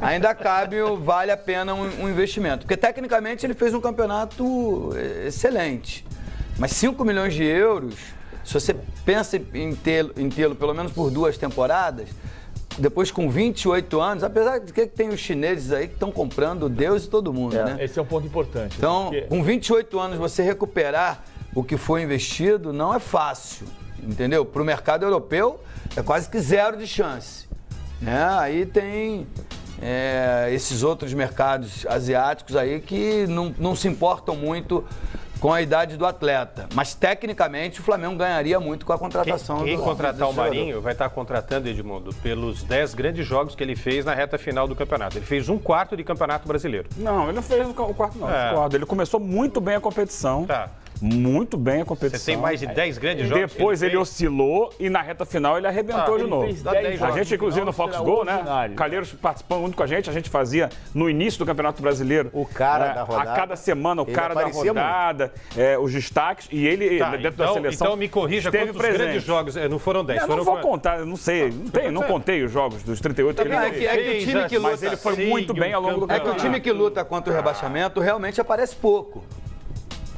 Ainda cabe, vale a pena um investimento. Porque tecnicamente ele fez um campeonato excelente. Mas 5 milhões de euros, se você pensa em tê-lo pelo menos por 2 temporadas, depois com 28 anos, apesar de que tem os chineses aí que estão comprando Deus e todo mundo, né? Esse é um ponto importante. Então, com 28 anos, você recuperar o que foi investido não é fácil, entendeu? Para o mercado europeu, é quase que 0 de chance, né? Aí tem esses outros mercados asiáticos aí que não se importam muito com a idade do atleta. Mas, tecnicamente, o Flamengo ganharia muito com a contratação Quem contratar o Marinho vai estar contratando, Edmundo, pelos 10 grandes jogos que ele fez na reta final do campeonato. Ele fez 1/4 de campeonato brasileiro. Não, ele não fez o quarto, não. Ele começou muito bem a competição. Tá. Muito bem a competição. Você tem mais de 10 grandes jogos? Depois ele oscilou e na reta final ele arrebentou de novo. A gente, inclusive, no Fox Gol, né? Calheiros participando muito com a gente fazia no início do Campeonato Brasileiro. O cara da rodada. A cada semana, o cara da rodada, os destaques, e ele, dentro da seleção. Então me corrija, quantos grandes jogos? Não foram 10. Eu não vou contar, eu não sei. Não contei os jogos dos 38 que ele fez. É que o time que luta. Mas ele foi muito bem ao longo do campeonato. É que o time que luta contra o rebaixamento realmente aparece pouco.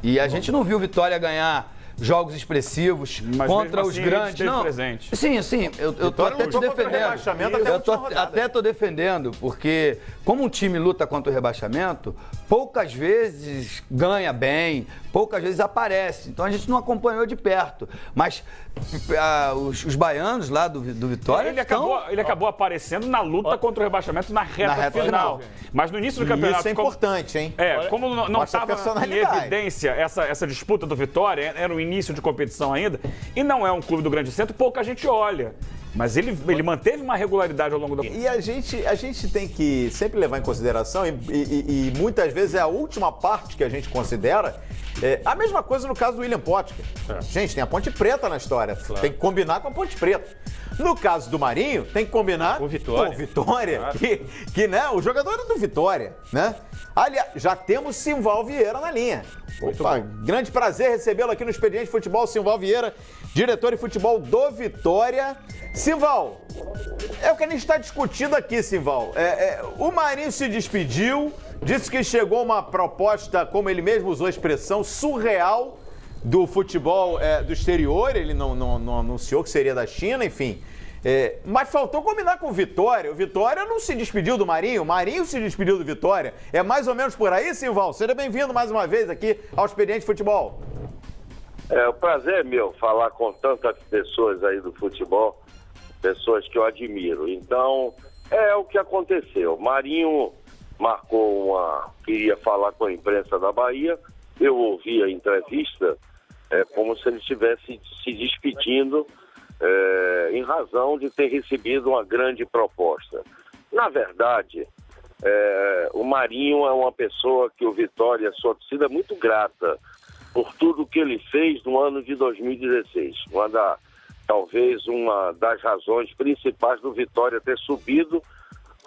E a gente não viu Vitória ganhar jogos expressivos contra os grandes. Não, presente. Sim, eu tô até te defendendo. Até tô defendendo, porque como um time luta contra o rebaixamento, poucas vezes ganha bem, poucas vezes aparece. Então a gente não acompanhou de perto. Mas os baianos lá do Vitória. Ele acabou aparecendo na luta contra o rebaixamento na reta final. Mas no início do campeonato. Isso é importante, hein? Como não estava em evidência essa disputa do Vitória, era o início de competição ainda, e não é um clube do Grande Centro, pouca gente olha. Mas ele manteve uma regularidade ao longo do... E a gente tem que sempre levar em consideração, e muitas vezes é a última parte que a gente considera, a mesma coisa no caso do William Potker. Gente, tem a Ponte Preta na história, tem que combinar com a Ponte Preta. No caso do Marinho, tem que combinar com o Vitória, claro. que né, o jogador é do Vitória, né? Aliás, já temos Simval Vieira na linha. Opa, grande prazer recebê-lo aqui no Expediente Futebol, Simval Vieira, diretor de futebol do Vitória. Simval, é o que a gente está discutindo aqui, Simval. O Marinho se despediu, disse que chegou uma proposta, como ele mesmo usou a expressão, surreal do futebol do exterior. Ele não anunciou que seria da China, enfim. Mas faltou combinar com o Vitória. O Vitória não se despediu do Marinho, o Marinho se despediu do Vitória. É mais ou menos por aí, Simval? Seja bem-vindo mais uma vez aqui ao Expediente Futebol. O prazer é meu falar com tantas pessoas aí do futebol, pessoas que eu admiro. Então, é o que aconteceu. Marinho queria falar com a imprensa da Bahia. Eu ouvi a entrevista como se ele estivesse se despedindo em razão de ter recebido uma grande proposta. Na verdade, o Marinho é uma pessoa que o Vitória, sua torcida, é muito grata por tudo que ele fez no ano de 2016. Talvez uma das razões principais do Vitória ter subido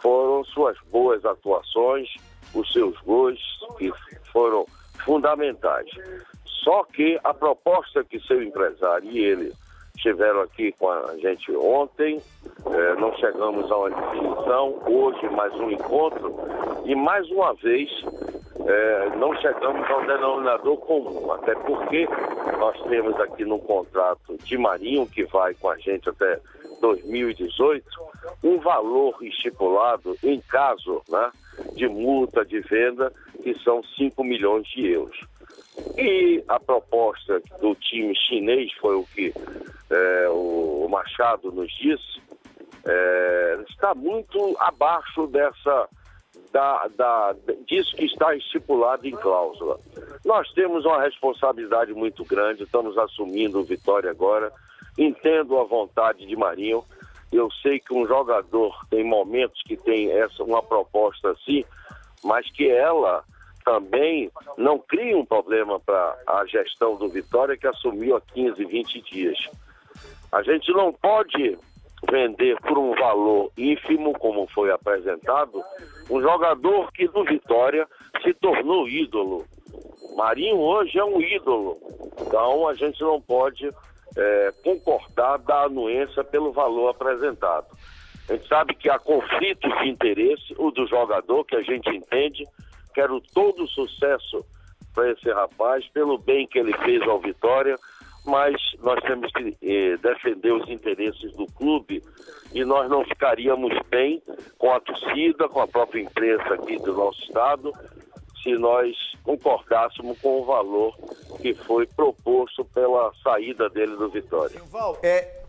foram suas boas atuações, os seus gols, que foram fundamentais. Só que a proposta que seu empresário e ele estiveram aqui com a gente ontem, não chegamos a uma definição, hoje mais um encontro, e mais uma vez não chegamos ao denominador comum, até porque nós temos aqui no contrato de Marinho, que vai com a gente até 2018, um valor estipulado em caso, né, de multa de venda, que são 5 milhões de euros. E a proposta do time chinês, foi o que o Machado nos disse, está muito abaixo disso que está estipulado em cláusula. Nós temos uma responsabilidade muito grande, estamos assumindo o Vitória agora, entendo a vontade de Marinho. Eu sei que um jogador tem momentos que tem uma proposta assim, mas que ela também não cria um problema para a gestão do Vitória, que assumiu há 15, 20 dias. A gente não pode vender por um valor ínfimo, como foi apresentado, um jogador que do Vitória se tornou ídolo Marinho hoje é um ídolo, então a gente não pode concordar da anuência pelo valor apresentado. A gente sabe que há conflitos de interesse, o do jogador, que a gente entende. Quero todo o sucesso para esse rapaz, pelo bem que ele fez ao Vitória, mas nós temos que defender os interesses do clube e nós não ficaríamos bem com a torcida, com a própria imprensa aqui do nosso estado, se nós concordássemos com o valor que foi proposto pela saída dele do Vitória. Val,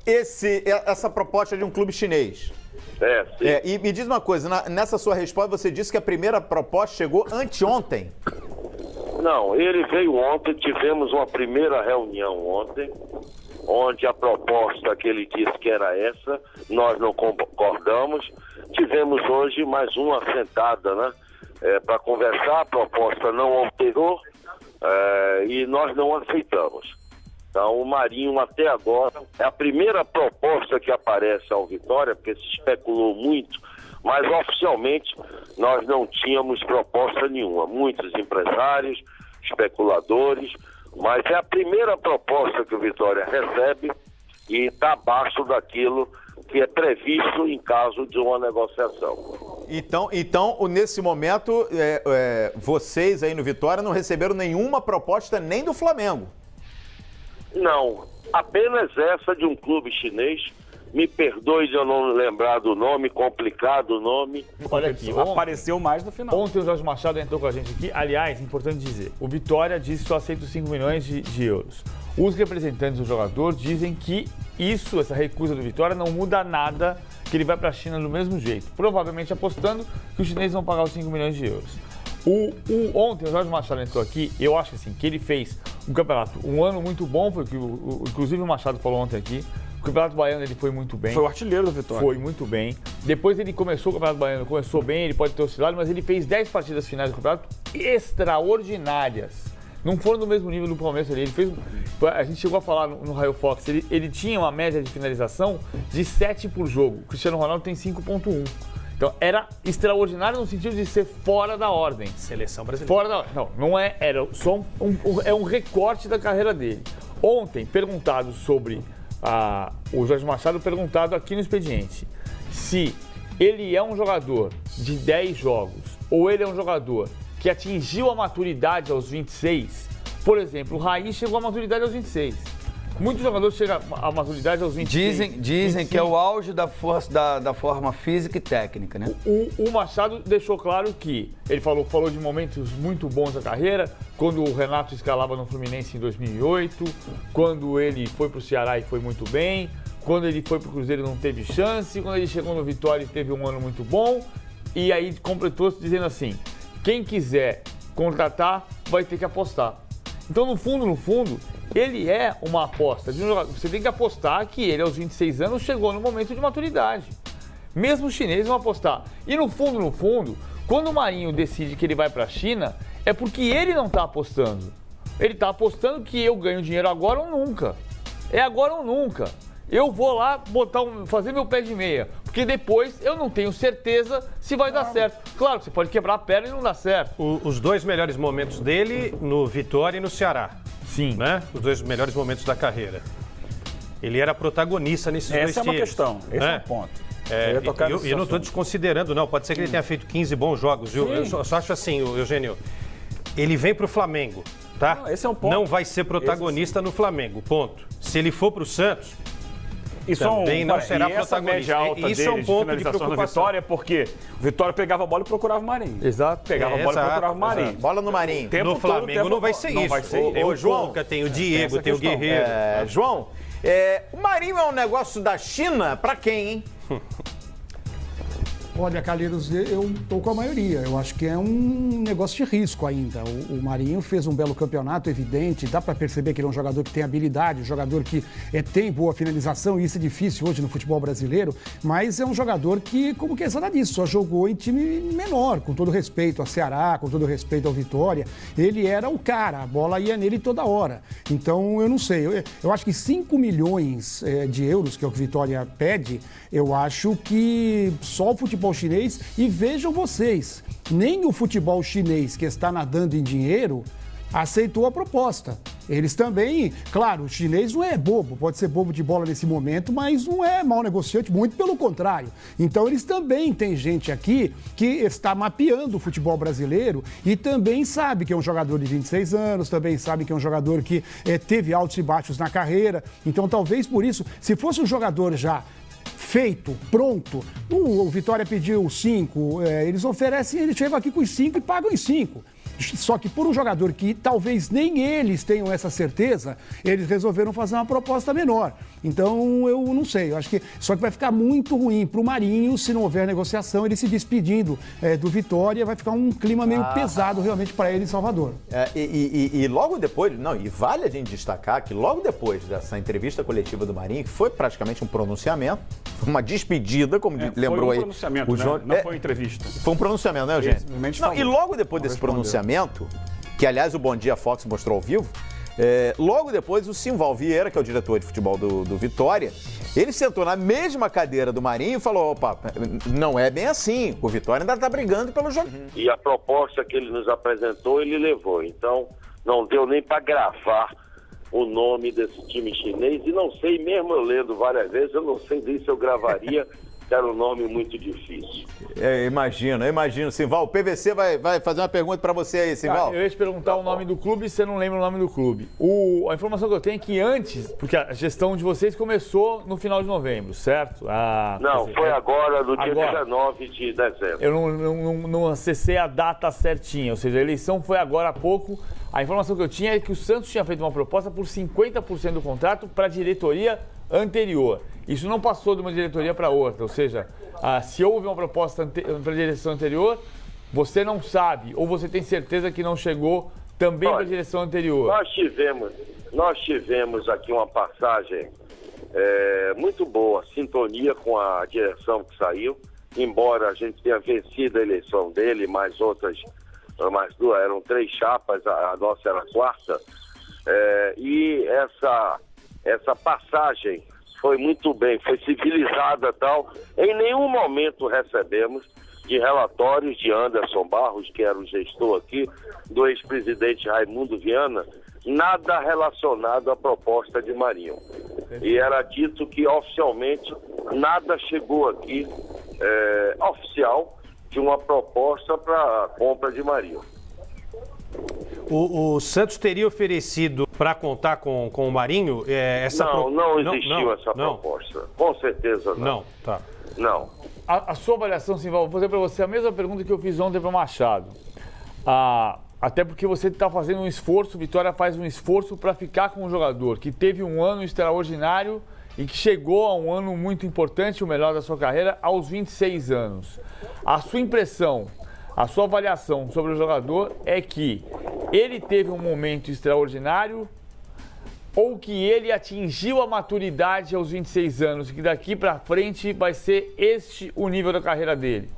essa proposta de um clube chinês. Sim. E me diz uma coisa, nessa sua resposta você disse que a primeira proposta chegou anteontem. Não, ele veio ontem, tivemos uma primeira reunião ontem, onde a proposta que ele disse que era essa, nós não concordamos. Tivemos hoje mais uma sentada, né, para conversar, a proposta não alterou e nós não aceitamos. Então, o Marinho, até agora, é a primeira proposta que aparece ao Vitória, porque se especulou muito, mas oficialmente nós não tínhamos proposta nenhuma. Muitos empresários, especuladores, mas é a primeira proposta que o Vitória recebe e está abaixo daquilo que é previsto em caso de uma negociação. Então nesse momento, vocês aí no Vitória não receberam nenhuma proposta nem do Flamengo? Não, apenas essa de um clube chinês. Me perdoe de eu não lembrar do nome, complicado o nome. Olha aqui, apareceu mais no final. Ontem o Jorge Machado entrou com a gente aqui. Aliás, importante dizer, o Vitória disse que só aceita os 5 milhões de euros. Os representantes do jogador dizem que essa recusa do Vitória não muda nada, que ele vai para a China do mesmo jeito. Provavelmente apostando que os chineses vão pagar os 5 milhões de euros. Ontem o Jorge Machado entrou aqui, eu acho assim, que ele fez um campeonato, um ano muito bom, foi o que inclusive o Machado falou ontem aqui. O Campeonato Baiano ele foi muito bem. Foi o artilheiro do Vitória. Foi muito bem. Depois ele começou o Campeonato Baiano, começou bem, ele pode ter oscilado, mas ele fez 10 partidas finais do campeonato extraordinárias. Não foram do mesmo nível do Palmeiras ali. A gente chegou a falar no Raio Fox, ele tinha uma média de finalização de 7 por jogo. O Cristiano Ronaldo tem 5,1. Então era extraordinário no sentido de ser fora da ordem. Seleção brasileira. Fora da ordem. Não é, era só um recorte da carreira dele. Ontem, perguntado sobre o Jorge Machado, perguntado aqui no expediente se ele é um jogador de 10 jogos ou ele é um jogador que atingiu a maturidade aos 26. Por exemplo, o Raí chegou à maturidade aos 26. Muitos jogadores chegam à maturidade aos 26. Dizem que é o auge da força, da forma física e técnica, né? O Machado deixou claro que ele falou de momentos muito bons da carreira, quando o Renato escalava no Fluminense em 2008, quando ele foi para o Ceará e foi muito bem, quando ele foi para o Cruzeiro não teve chance, quando ele chegou no Vitória e teve um ano muito bom, e aí completou dizendo assim, quem quiser contratar vai ter que apostar. Então, no fundo, ele é uma aposta de um jogador. Você tem que apostar que ele, aos 26 anos, chegou no momento de maturidade. Mesmo os chineses vão apostar. E no fundo, quando o Marinho decide que ele vai para a China, é porque ele não está apostando. Ele está apostando que eu ganho dinheiro agora ou nunca. É agora ou nunca. Eu vou lá fazer meu pé de meia, porque depois eu não tenho certeza se vai dar certo. Claro que você pode quebrar a perna e não dá certo. Os dois melhores momentos dele no Vitória e no Ceará. Sim. Né? Os dois melhores momentos da carreira. Ele era protagonista nesses dois times. Essa é uma questão, esse é um ponto. Eu não estou desconsiderando, não. Pode ser que ele tenha feito 15 bons jogos, viu? Eu só acho assim, Eugênio, ele vem para o Flamengo, tá? Não, esse é um ponto. Não vai ser protagonista no Flamengo, ponto. Se ele for para o Santos, também não será protagonista. Isso é um ponto de preocupação. No Vitória, porque o Vitória pegava a bola e procurava o Marinho. Exato. Pegava a bola e procurava o Marinho. Bola no Marinho. No Flamengo não vai ser isso. Tem o João, tem o Diego, tem o Guerreiro. João, o Marinho é um negócio da China pra quem, hein? Olha, Calheiros, eu estou com a maioria. Eu acho que é um negócio de risco ainda. O Marinho fez um belo campeonato, evidente. Dá para perceber que ele é um jogador que tem habilidade, um jogador que tem boa finalização, e isso é difícil hoje no futebol brasileiro. Mas é um jogador que, como que é nada disso, só jogou em time menor, com todo respeito ao Ceará, com todo respeito ao Vitória. Ele era o cara, a bola ia nele toda hora. Então, eu não sei. Eu acho que 5 milhões de euros, que é o que o Vitória pede, eu acho que só o futebol chinês, e vejam vocês, nem o futebol chinês, que está nadando em dinheiro, aceitou a proposta. Eles também, claro, o chinês não é bobo, pode ser bobo de bola nesse momento, mas não é mau negociante, muito pelo contrário. Então eles também têm gente aqui que está mapeando o futebol brasileiro e também sabe que é um jogador de 26 anos, também sabe que é um jogador que teve altos e baixos na carreira. Então talvez por isso, se fosse um jogador já feito, pronto, o Vitória pediu 5, eles oferecem, eles chegam aqui com os 5 e pagam os 5. Só que por um jogador que talvez nem eles tenham essa certeza, eles resolveram fazer uma proposta menor. Então, eu não sei, eu acho que só que vai ficar muito ruim para o Marinho se não houver negociação, ele se despedindo do Vitória, vai ficar um clima meio pesado realmente para ele em Salvador. E logo depois, e vale a gente destacar que logo depois dessa entrevista coletiva do Marinho, que foi praticamente um pronunciamento, uma despedida, como lembrou aí. Foi um pronunciamento, o João, né? Não foi entrevista. Foi um pronunciamento, né, Eugênio? E logo depois desse pronunciamento, que aliás o Bom Dia Fox mostrou ao vivo, logo depois o Simval Vieira, que é o diretor de futebol do Vitória, ele sentou na mesma cadeira do Marinho e falou, opa, não é bem assim, o Vitória ainda está brigando pelo jogo. E a proposta que ele nos apresentou, ele levou, então não deu nem para gravar o nome desse time chinês, e não sei, mesmo eu lendo várias vezes, eu não sei nem se eu gravaria, que era um nome muito difícil. Imagino. Simval, o PVC vai fazer uma pergunta para você aí, Simval. Eu ia te perguntar o nome do clube e você não lembra o nome do clube. A informação que eu tenho é que antes, porque a gestão de vocês começou no final de novembro, certo? Foi agora, no dia 19 de dezembro. Eu não acessei a data certinha, ou seja, a eleição foi agora há pouco. A informação que eu tinha é que o Santos tinha feito uma proposta por 50% do contrato para a diretoria anterior. Isso não passou de uma diretoria para outra, ou seja, se houve uma proposta para a direção anterior, você não sabe, ou você tem certeza que não chegou também para a direção anterior. Nós tivemos aqui uma passagem muito boa, sintonia com a direção que saiu, embora a gente tenha vencido a eleição dele, mais duas, eram 3 chapas, a nossa era a 4ª, e essa passagem foi muito bem, foi civilizada e tal. Em nenhum momento recebemos de relatórios de Anderson Barros, que era o gestor aqui, do ex-presidente Raimundo Viana, nada relacionado à proposta de Marinho. E era dito que oficialmente nada chegou aqui oficial de uma proposta para a compra de Marinho. O Santos teria oferecido para contar com o Marinho essa proposta? Não existiu essa proposta. Com certeza não. Não, tá. Não. A sua avaliação, Simval, vou fazer para você a mesma pergunta que eu fiz ontem para o Machado. Até porque você está fazendo um esforço, Vitória faz um esforço para ficar com um jogador que teve um ano extraordinário e que chegou a um ano muito importante, o melhor da sua carreira, aos 26 anos. A sua impressão, a sua avaliação sobre o jogador é que ele teve um momento extraordinário ou que ele atingiu a maturidade aos 26 anos e que daqui para frente vai ser este o nível da carreira dele?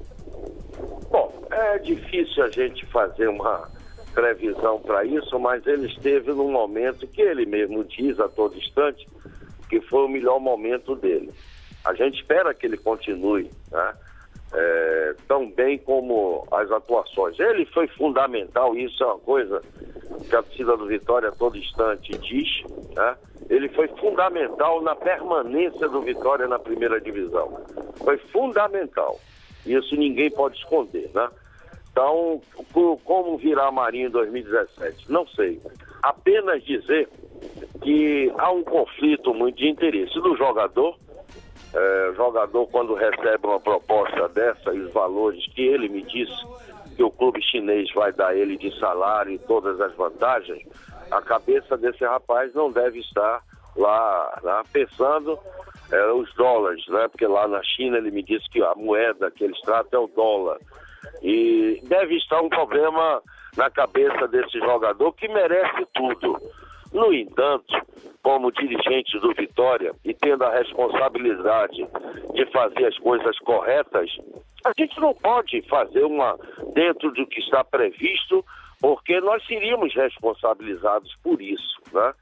Bom, é difícil a gente fazer uma previsão para isso, mas ele esteve num momento que ele mesmo diz a todo instante que foi o melhor momento dele. A gente espera que ele continue, né? Tão bem como as atuações. Ele foi fundamental, isso é uma coisa que a torcida do Vitória a todo instante diz, né? Ele foi fundamental na permanência do Vitória na primeira divisão. Foi fundamental. Isso ninguém pode esconder, né? Então, como virá Marinho em 2017? Não sei. Apenas dizer que há um conflito muito de interesse do jogador. Jogador, quando recebe uma proposta dessa e os valores que ele me disse que o clube chinês vai dar ele de salário e todas as vantagens, a cabeça desse rapaz não deve estar lá pensando os dólares, né? Porque lá na China ele me disse que a moeda que eles tratam é o dólar. E deve estar um problema na cabeça desse jogador que merece tudo. No entanto, como dirigente do Vitória e tendo a responsabilidade de fazer as coisas corretas, a gente não pode fazer dentro do que está previsto, porque nós seríamos responsabilizados por isso, né?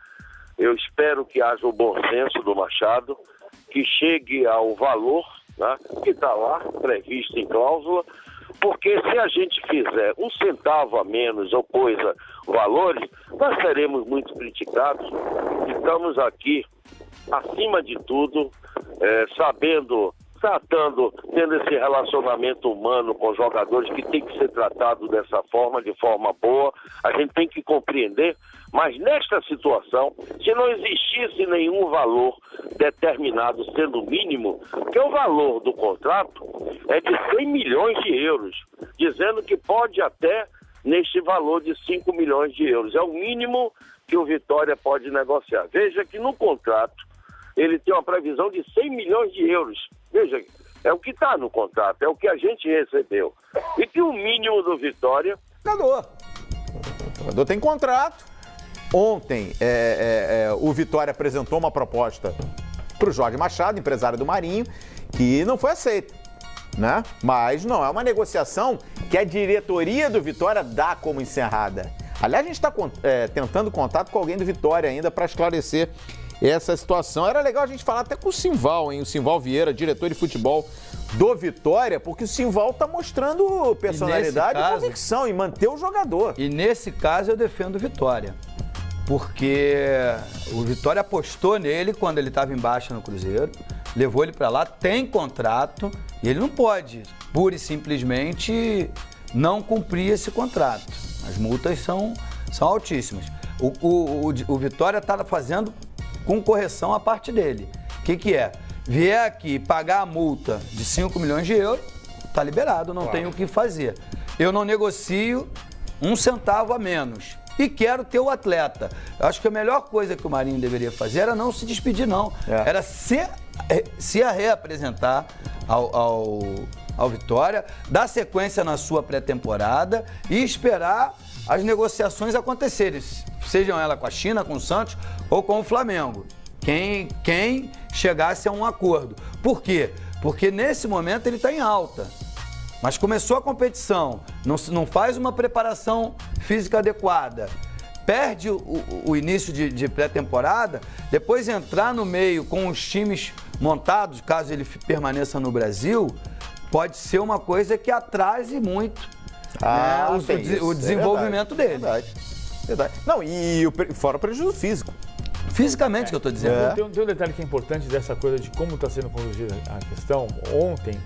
Eu espero que haja o bom senso do Machado, que chegue ao valor, né, que está lá, previsto em cláusula, Porque se a gente fizer 1 centavo a menos ou coisa, valores, nós seremos muito criticados. Estamos aqui, acima de tudo, sabendo, tratando, tendo esse relacionamento humano com os jogadores que tem que ser tratado dessa forma, de forma boa. A gente tem que compreender, mas nesta situação, se não existisse nenhum valor determinado sendo mínimo, que o valor do contrato é de 100 milhões de euros, dizendo que pode até neste valor de 5 milhões de euros. É o mínimo que o Vitória pode negociar. Veja que no contrato ele tem uma previsão de 100 milhões de euros. Veja, é o que está no contrato, é o que a gente recebeu. E que o mínimo do Vitória... O jogador tem contrato. Ontem, o Vitória apresentou uma proposta para o Jorge Machado, empresário do Marinho, que não foi aceita, né? Mas não é uma negociação que a diretoria do Vitória dá como encerrada. Aliás, a gente está tentando contato com alguém do Vitória ainda para esclarecer essa situação. Era legal a gente falar até com o Simval, hein? O Simval Vieira, diretor de futebol do Vitória, porque o Simval está mostrando personalidade e convicção em manter o jogador. E nesse caso eu defendo o Vitória, porque o Vitória apostou nele quando ele estava em baixa no Cruzeiro, levou ele para lá, tem contrato e ele não pode, pura e simplesmente, não cumprir esse contrato. As multas são altíssimas. O Vitória está fazendo com correção a parte dele. O que é? Vier aqui pagar a multa de 5 milhões de euros, tá liberado, não tem o que fazer. Eu não negocio 1 centavo a menos. E quero ter o atleta. Eu acho que a melhor coisa que o Marinho deveria fazer era não se despedir, não. Era se reapresentar ao Vitória, dar sequência na sua pré-temporada e esperar as negociações acontecerem, sejam elas com a China, com o Santos ou com o Flamengo. Quem chegasse a um acordo. Por quê? Porque nesse momento ele está em alta. Mas começou a competição, não faz uma preparação física adequada, perde o início de pré-temporada, depois entrar no meio com os times montados, caso ele permaneça no Brasil, pode ser uma coisa que atrase muito o desenvolvimento dele. Verdade. Não, e fora o prejuízo físico. Fisicamente que eu estou dizendo. Tem um detalhe que é importante dessa coisa de como está sendo conduzida a questão. Ontem,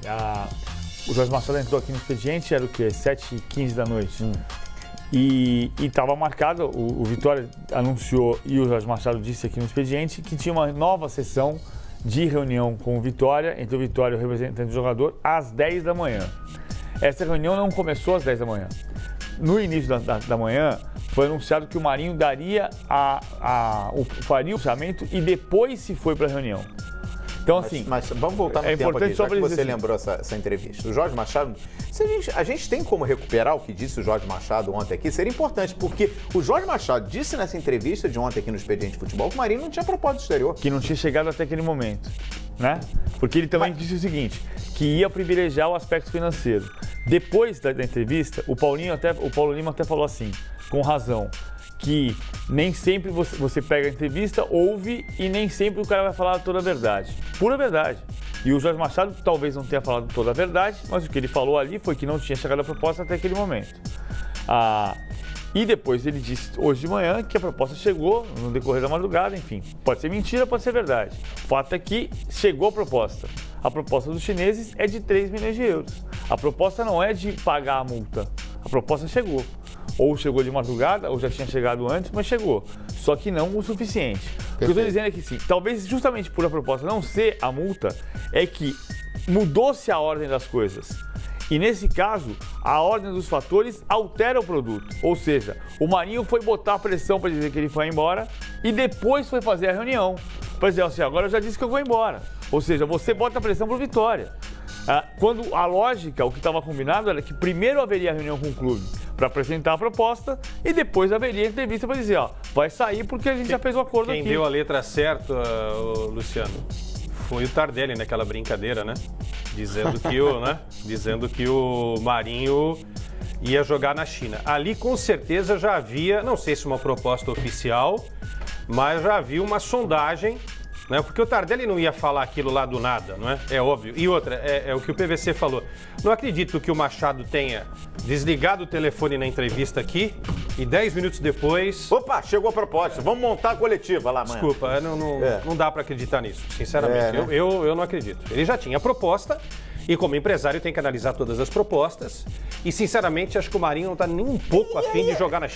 o Jorge Machado entrou aqui no expediente, era o quê? 7h15 da noite. E estava marcado, o Vitória anunciou e o Jorge Machado disse aqui no expediente que tinha uma nova sessão de reunião com o Vitória, entre o Vitória e o representante do jogador, às 10 da manhã. Essa reunião não começou às 10 da manhã. No início da manhã, foi anunciado que o Marinho faria o orçamento e depois se foi para a reunião. Então, assim... Mas vamos voltar no tempo aqui, já que você lembrou essa entrevista. O Jorge Machado... A gente tem como recuperar o que disse o Jorge Machado ontem aqui, seria importante, porque o Jorge Machado disse nessa entrevista de ontem aqui no Expediente Futebol que o Marinho não tinha proposta exterior. Que não tinha chegado até aquele momento, né? Porque ele também disse o seguinte, que ia privilegiar o aspecto financeiro. Depois da entrevista, o Paulo Lima até falou assim, com razão, que nem sempre você pega a entrevista, ouve e nem sempre o cara vai falar toda a verdade. Pura verdade. E o Jorge Machado talvez não tenha falado toda a verdade, mas o que ele falou ali foi que não tinha chegado a proposta até aquele momento. E depois ele disse hoje de manhã que a proposta chegou no decorrer da madrugada, enfim. Pode ser mentira, pode ser verdade. O fato é que chegou a proposta. A proposta dos chineses é de 3 milhões de euros. A proposta não é de pagar a multa. A proposta chegou. Ou chegou de madrugada, ou já tinha chegado antes, mas chegou. Só que não o suficiente. O que eu estou dizendo é que sim, talvez justamente por a proposta não ser a multa, é que mudou-se a ordem das coisas. E nesse caso, a ordem dos fatores altera o produto. Ou seja, o Marinho foi botar a pressão para dizer que ele foi embora e depois foi fazer a reunião. Por exemplo, assim, agora eu já disse que eu vou embora. Ou seja, você bota a pressão para o Vitória. Quando a lógica, o que estava combinado era que primeiro haveria a reunião com o clube para apresentar a proposta e depois haveria a entrevista para dizer, vai sair porque a gente já fez o acordo aqui. Quem deu a letra certa, Luciano, foi o Tardelli naquela brincadeira, né? Dizendo que o Marinho ia jogar na China. Ali com certeza já havia, não sei se uma proposta oficial, mas já havia uma sondagem né? Porque o Tardelli não ia falar aquilo lá do nada, não é? É óbvio. E outra, é o que o PVC falou. Não acredito que o Machado tenha desligado o telefone na entrevista aqui e 10 minutos depois... Opa, chegou a proposta. Vamos montar a coletiva lá, amanhã. Desculpa, não dá para acreditar nisso, sinceramente. Né? Eu não acredito. Ele já tinha a proposta e, como empresário, tem que analisar todas as propostas. E, sinceramente, acho que o Marinho não está nem um pouco afim de jogar na China.